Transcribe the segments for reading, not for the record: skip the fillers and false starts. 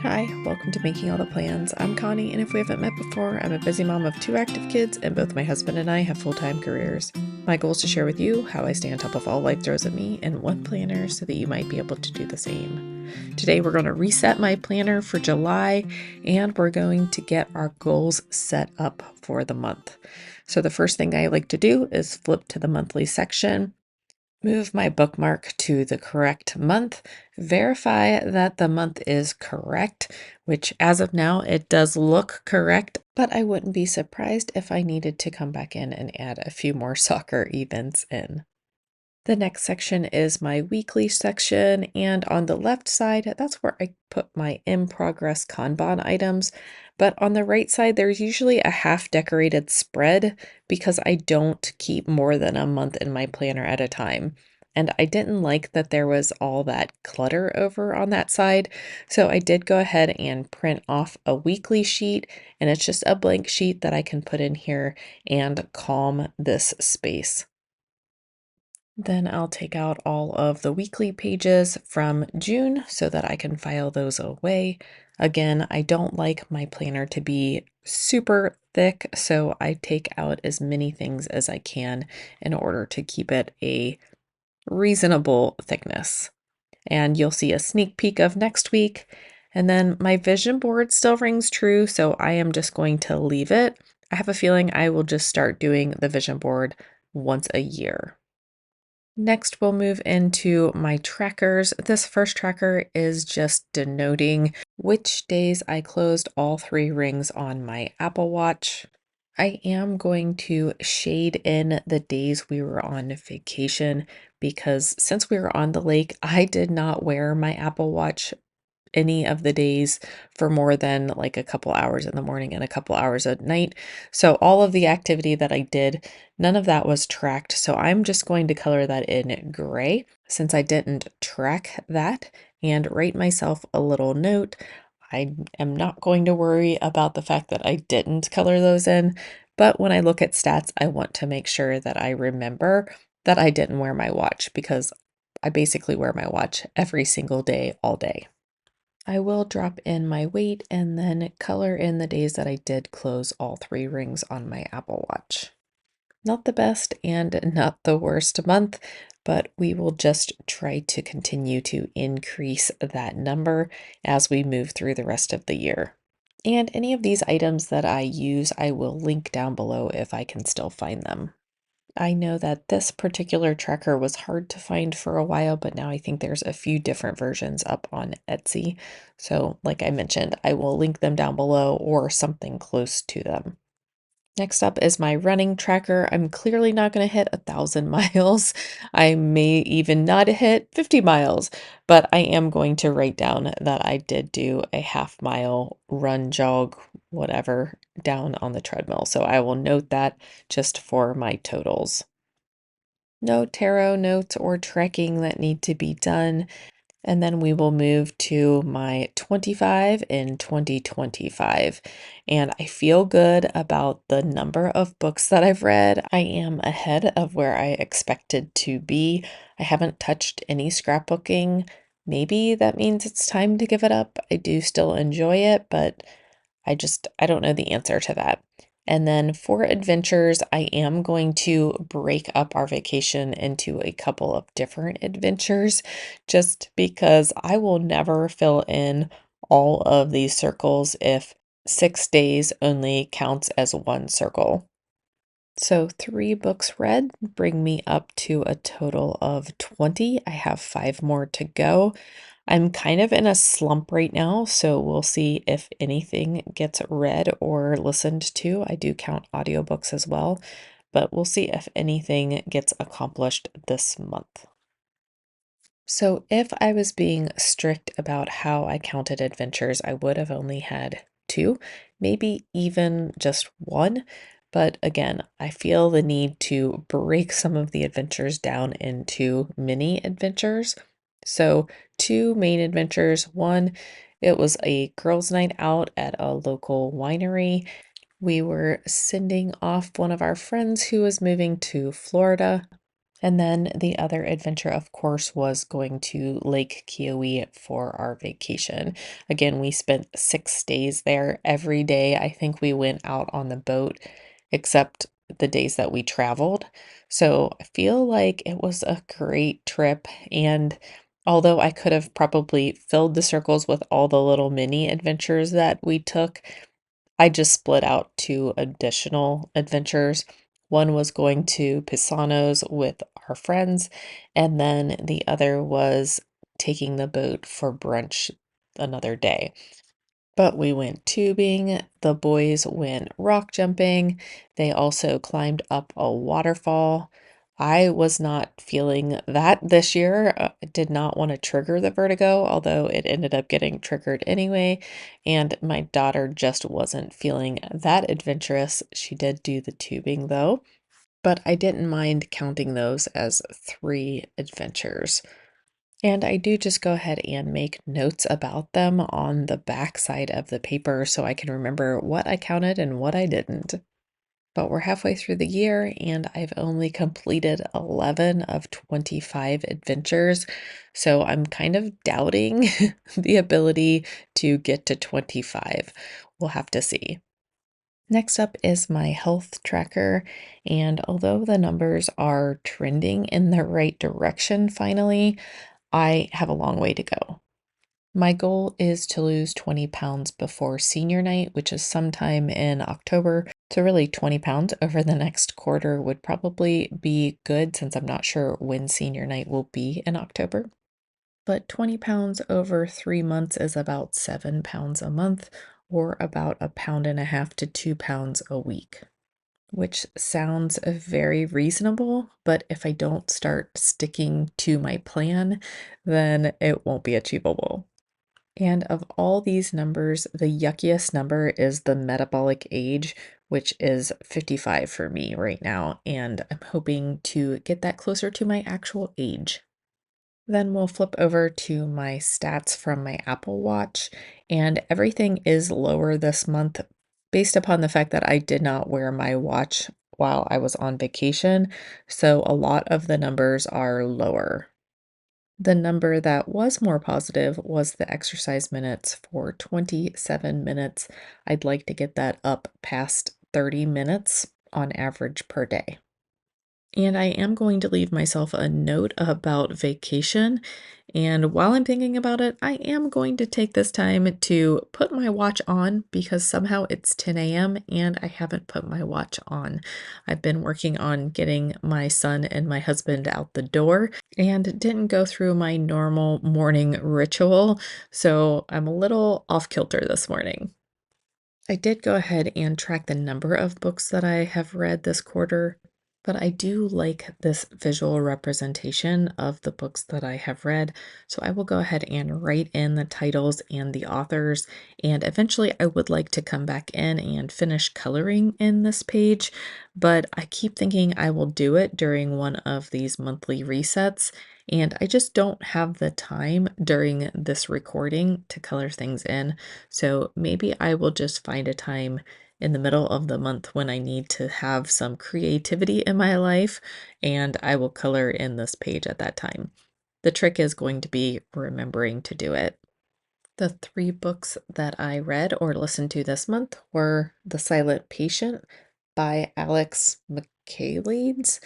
Hi, welcome to Making All the Plans. I'm Connie, and if we haven't met before, I'm a busy mom of 2 active kids, and both my husband and I have full-time careers. My goal is to share with you how I stay on top of all life throws at me in one planner so that you might be able to do the same. Today, we're going to reset my planner for July, and we're going to get our goals set up for the month. So the first thing I like to do is flip to the monthly section, move my bookmark to the correct month, verify that the month is correct, which as of now, it does look correct, but I wouldn't be surprised if I needed to come back in and add a few more soccer events in. The next section is my weekly section, and on the left side, that's where I put my in progress Kanban items. But on the right side, there's usually a half decorated spread because I don't keep more than a month in my planner at a time. And I didn't like that there was all that clutter over on that side. So I did go ahead and print off a weekly sheet, and it's just a blank sheet that I can put in here and calm this space. Then I'll take out all of the weekly pages from June so that I can file those away. Again, I don't like my planner to be super thick, so I take out as many things as I can in order to keep it a reasonable thickness. And you'll see a sneak peek of next week. And then my vision board still rings true, so I am just going to leave it. I have a feeling I will just start doing the vision board once a year. Next, we'll move into my trackers. This first tracker is just denoting which days I closed all 3 rings on my Apple Watch. I am going to shade in the days we were on vacation because since we were on the lake, I did not wear my Apple Watch any of the days for more than like a couple hours in the morning and a couple hours at night. So all of the activity that I did, none of that was tracked. So I'm just going to color that in gray since I didn't track that and write myself a little note. I am not going to worry about the fact that I didn't color those in, but when I look at stats, I want to make sure that I remember that I didn't wear my watch because I basically wear my watch every single day, all day. I will drop in my weight and then color in the days that I did close all 3 rings on my Apple Watch. Not the best and not the worst month, but we will just try to continue to increase that number as we move through the rest of the year. And any of these items that I use, I will link down below if I can still find them. I know that this particular tracker was hard to find for a while, but now I think there's a few different versions up on Etsy. So, like I mentioned, I will link them down below or something close to them. Next up is my running tracker. I'm clearly not going to hit 1,000 miles. I may even not hit 50 miles, but I am going to write down that I did do a half-mile run, jog, whatever, down on the treadmill. So I will note that just for my totals. No tarot notes or trekking that need to be done. And then we will move to my 25 in 2025. And I feel good about the number of books that I've read. I am ahead of where I expected to be. I haven't touched any scrapbooking. Maybe that means it's time to give it up. I do still enjoy it, but I don't know the answer to that. And then for adventures, I am going to break up our vacation into a couple of different adventures just because I will never fill in all of these circles if 6 days only counts as one circle. So 3 books read bring me up to a total of 20. I have 5 more to go. I'm kind of in a slump right now, so we'll see if anything gets read or listened to. I do count audiobooks as well, but we'll see if anything gets accomplished this month. So, if I was being strict about how I counted adventures, I would have only had 2, maybe even just 1. But again, I feel the need to break some of the adventures down into mini adventures. So, 2 main adventures. One, it was a girls' night out at a local winery. We were sending off one of our friends who was moving to Florida. And then the other adventure, of course, was going to Lake Kiowee for our vacation. Again, we spent 6 days there. Every day, I think we went out on the boat, except the days that we traveled. So I feel like it was a great trip. And although I could have probably filled the circles with all the little mini adventures that we took, I just split out two additional adventures. One was going to Pisano's with our friends, and then the other was taking the boat for brunch another day. But we went tubing, the boys went rock jumping, they also climbed up a waterfall. I was not feeling that this year. I did not want to trigger the vertigo, although it ended up getting triggered anyway. And my daughter just wasn't feeling that adventurous. She did do the tubing though, but I didn't mind counting those as 3 adventures. And I do just go ahead and make notes about them on the back side of the paper so I can remember what I counted and what I didn't. But we're halfway through the year and I've only completed 11 of 25 adventures. So I'm kind of doubting the ability to get to 25. We'll have to see. Next up is my health tracker, and although the numbers are trending in the right direction finally, I have a long way to go. My goal is to lose 20 pounds before senior night, which is sometime in October. So, really, 20 pounds over the next quarter would probably be good since I'm not sure when senior night will be in October. But 20 pounds over 3 months is about 7 pounds a month, or about a pound and a half to 2 pounds a week, which sounds very reasonable, but if I don't start sticking to my plan, then it won't be achievable. And of all these numbers, the yuckiest number is the metabolic age, which is 55 for me right now, and I'm hoping to get that closer to my actual age. Then we'll flip over to my stats from my Apple Watch, and everything is lower this month based upon the fact that I did not wear my watch while I was on vacation. So a lot of the numbers are lower. The number that was more positive was the exercise minutes for 27 minutes. I'd like to get that up past 30 minutes on average per day. And I am going to leave myself a note about vacation. And while I'm thinking about it, I am going to take this time to put my watch on because somehow it's 10 a.m. and I haven't put my watch on. I've been working on getting my son and my husband out the door and didn't go through my normal morning ritual. So I'm a little off kilter this morning. I did go ahead and track the number of books that I have read this quarter, but I do like this visual representation of the books that I have read. So I will go ahead and write in the titles and the authors. And eventually I would like to come back in and finish coloring in this page, but I keep thinking I will do it during one of these monthly resets. And I just don't have the time during this recording to color things in. So maybe I will just find a time in the middle of the month when I need to have some creativity in my life, and I will color in this page at that time. The trick is going to be remembering to do it. The 3 books that I read or listened to this month were The Silent Patient by Alex Michaelides,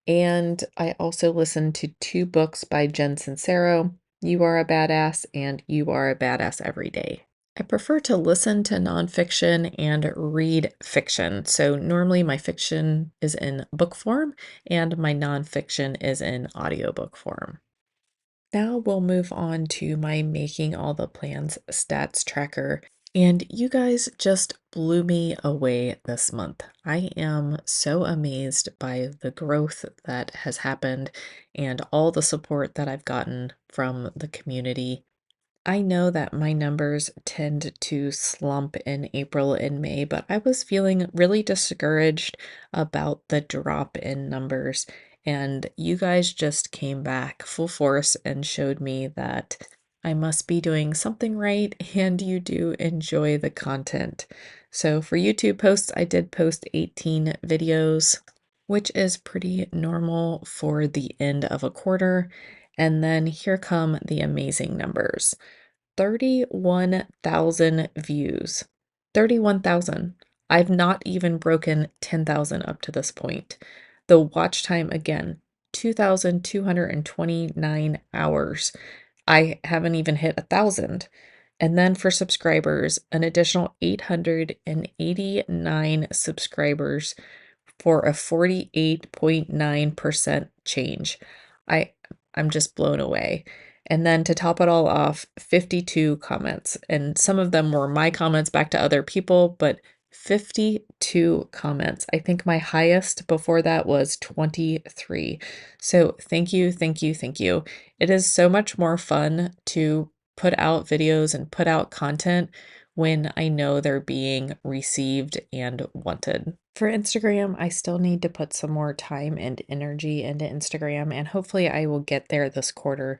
and I also listened to 2 books by Jen Sincero, You Are a Badass and You Are a Badass Every Day. I prefer to listen to nonfiction and read fiction. So normally my fiction is in book form and my nonfiction is in audiobook form. Now we'll move on to my Making All the Plans stats tracker. And you guys just blew me away this month. I am so amazed by the growth that has happened and all the support that I've gotten from the community. I know that my numbers tend to slump in April and May, but I was feeling really discouraged about the drop in numbers. And you guys just came back full force and showed me that I must be doing something right and you do enjoy the content. So for YouTube posts, I did post 18 videos. which is pretty normal for the end of a quarter. And then here come the amazing numbers. 31,000 views. 31,000. I've not even broken 10,000 up to this point. The watch time again, 2,229 hours. I haven't even hit 1,000. And then for subscribers, an additional 889 subscribers for a 48.9% change. I I'm just blown away. And then to top it all off, 52 comments. And some of them were my comments back to other people, but 52 comments. I think my highest before that was 23. So thank you, thank you, thank you. It is so much more fun to put out videos and put out content when I know they're being received and wanted. For Instagram, I still need to put some more time and energy into Instagram, and hopefully I will get there this quarter.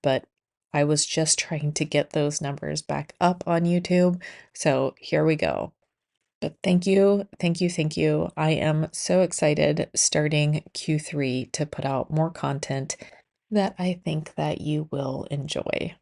But I was just trying to get those numbers back up on YouTube. So here we go. But thank you, thank you, thank you. I am so excited starting Q3 to put out more content that I think that you will enjoy.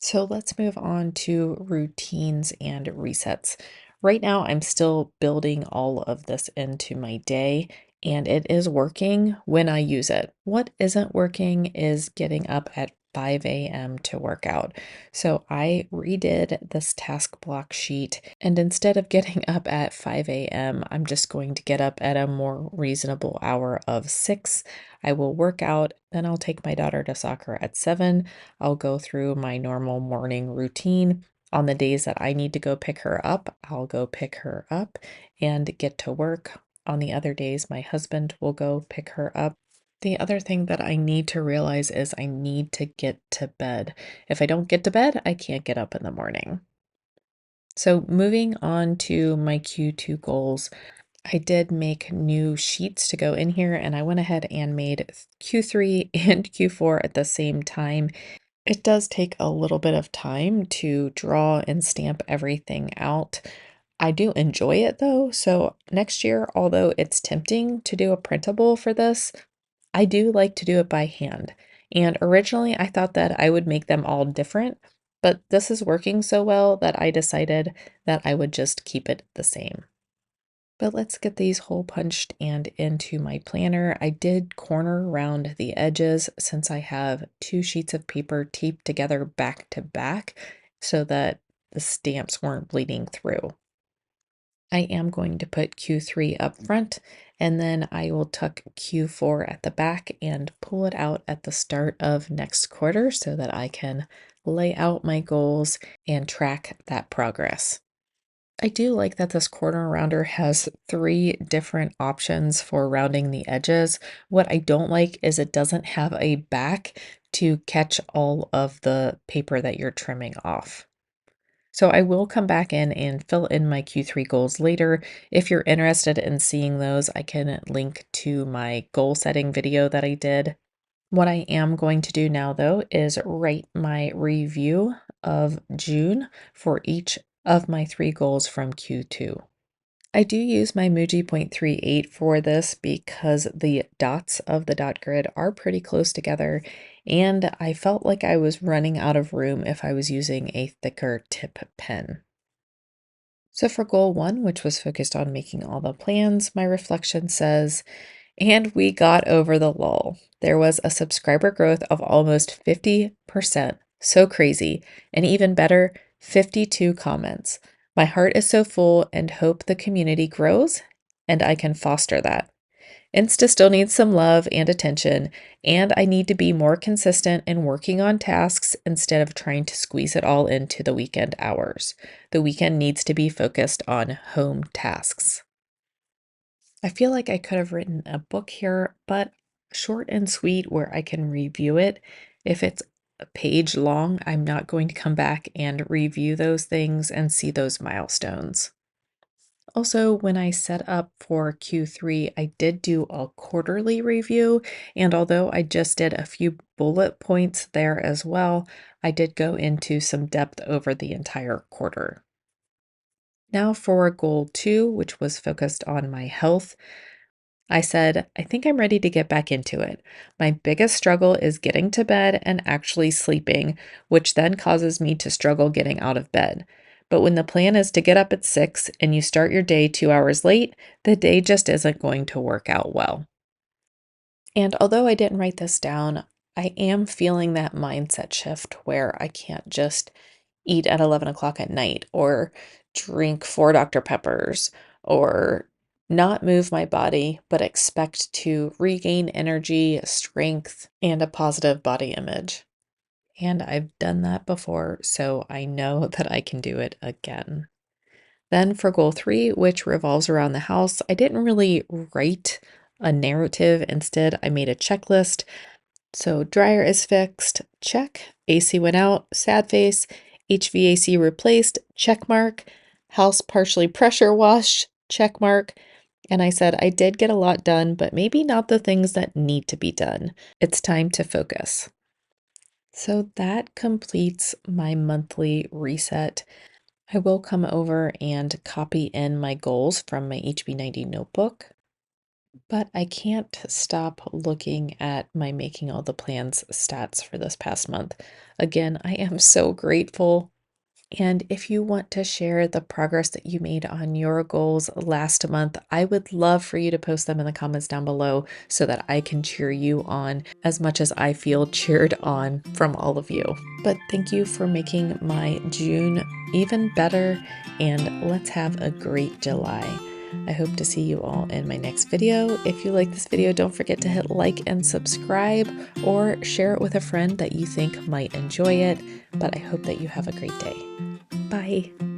So let's move on to routines and resets. Right now, I'm still building all of this into my day, and it is working when I use it. What isn't working is getting up at 5 a.m. to work out. So I redid this task block sheet, and instead of getting up at 5 a.m., I'm just going to get up at a more reasonable hour of 6. I will work out, then I'll take my daughter to soccer at 7. I'll go through my normal morning routine. On the days that I need to go pick her up, I'll go pick her up and get to work. On the other days, my husband will go pick her up. The other thing that I need to realize is I need to get to bed. If I don't get to bed, I can't get up in the morning. So, moving on to my Q2 goals, I did make new sheets to go in here, and I went ahead and made Q3 and Q4 at the same time. It does take a little bit of time to draw and stamp everything out. I do enjoy it though, so next year, although it's tempting to do a printable for this, I do like to do it by hand. And originally, I thought that I would make them all different, but this is working so well that I decided that I would just keep it the same. But let's get these hole punched and into my planner. I did corner around the edges since I have two sheets of paper taped together back to back so that the stamps weren't bleeding through. I am going to put Q3 up front, and then I will tuck Q4 at the back and pull it out at the start of next quarter so that I can lay out my goals and track that progress. I do like that this corner rounder has 3 different options for rounding the edges. What I don't like is it doesn't have a back to catch all of the paper that you're trimming off. So I will come back in and fill in my Q3 goals later. If you're interested in seeing those, I can link to my goal setting video that I did. What I am going to do now, though, is write my review of June for each of my 3 goals from Q2. I do use my Muji 0.38 for this because the dots of the dot grid are pretty close together, and I felt like I was running out of room if I was using a thicker tip pen. So for goal 1, which was focused on making all the plans, my reflection says, and we got over the lull. There was a subscriber growth of almost 50%. So crazy. And even better, 52 comments. My heart is so full and hope the community grows and I can foster that. Insta still needs some love and attention, and I need to be more consistent in working on tasks instead of trying to squeeze it all into the weekend hours. The weekend needs to be focused on home tasks. I feel like I could have written a book here, but short and sweet where I can review it. If it's a page long, I'm not going to come back and review those things and see those milestones. Also, when I set up for Q3, I did do a quarterly review, and although I just did a few bullet points there as well, I did go into some depth over the entire quarter. Now for goal 2, which was focused on my health. I said, I think I'm ready to get back into it. My biggest struggle is getting to bed and actually sleeping, which then causes me to struggle getting out of bed. But when the plan is to get up at 6 and you start your day 2 hours late, the day just isn't going to work out well. And although I didn't write this down, I am feeling that mindset shift where I can't just eat at 11 o'clock at night or drink four Dr. Peppers or not move my body, but expect to regain energy, strength, and a positive body image. And I've done that before, so I know that I can do it again. Then for goal 3, which revolves around the house, I didn't really write a narrative. Instead, I made a checklist. So dryer is fixed, check. AC went out, sad face. HVAC replaced, check mark. House partially pressure washed, check mark. And I said I did get a lot done, but maybe not the things that need to be done. It's time to focus. So that completes my monthly reset. I will come over and copy in my goals from my HB90 notebook, but I can't stop looking at my Making All the Plans stats for this past month. Again, I am so grateful. And if you want to share the progress that you made on your goals last month, I would love for you to post them in the comments down below so that I can cheer you on as much as I feel cheered on from all of you. But thank you for making my June even better, and let's have a great July. I hope to see you all in my next video. If you like this video, don't forget to hit like and subscribe or share it with a friend that you think might enjoy it. But I hope that you have a great day. Bye.